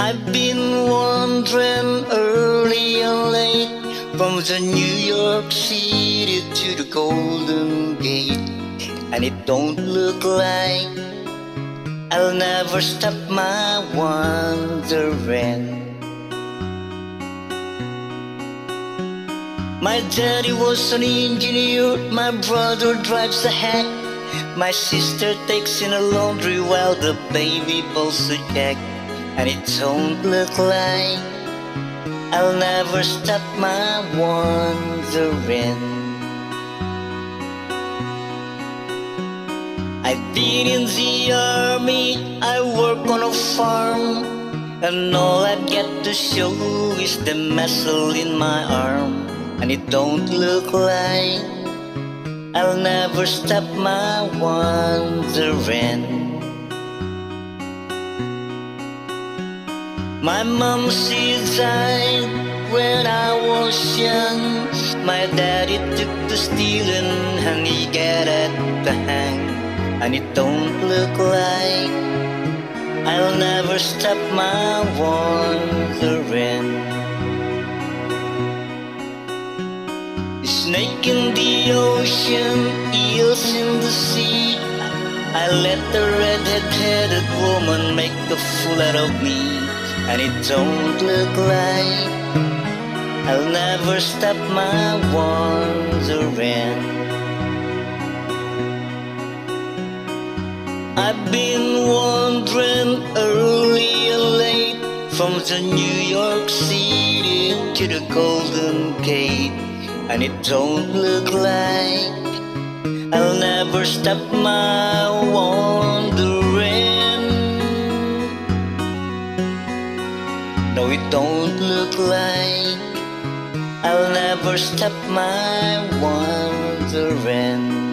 I've been wandering early and late, from the New York City to the Golden Gate, and it don't look like I'll never stop my wandering. My daddy was an engineer, my brother drives a hack, my sister takes in a laundry while the baby pulls a jack, and it don't look like I'll never stop my wandering. I've been in the army, I work on a farm, and all I get to show is the muscle in my arm, and it don't look like I'll never stop my wandering. My mom, she died when I was young. My daddy took to stealing and he got at the hang, and it don't look like I'll never stop my wandering. Snake in the ocean, eels in the sea, I let the red-headed woman make a fool out of me, and it don't look like I'll never stop my wandering. I've been wandering early and late, from the New York City to the Golden Gate, and it don't look like I'll never stop my wandering. No, it don't look like I'll never stop my wandering.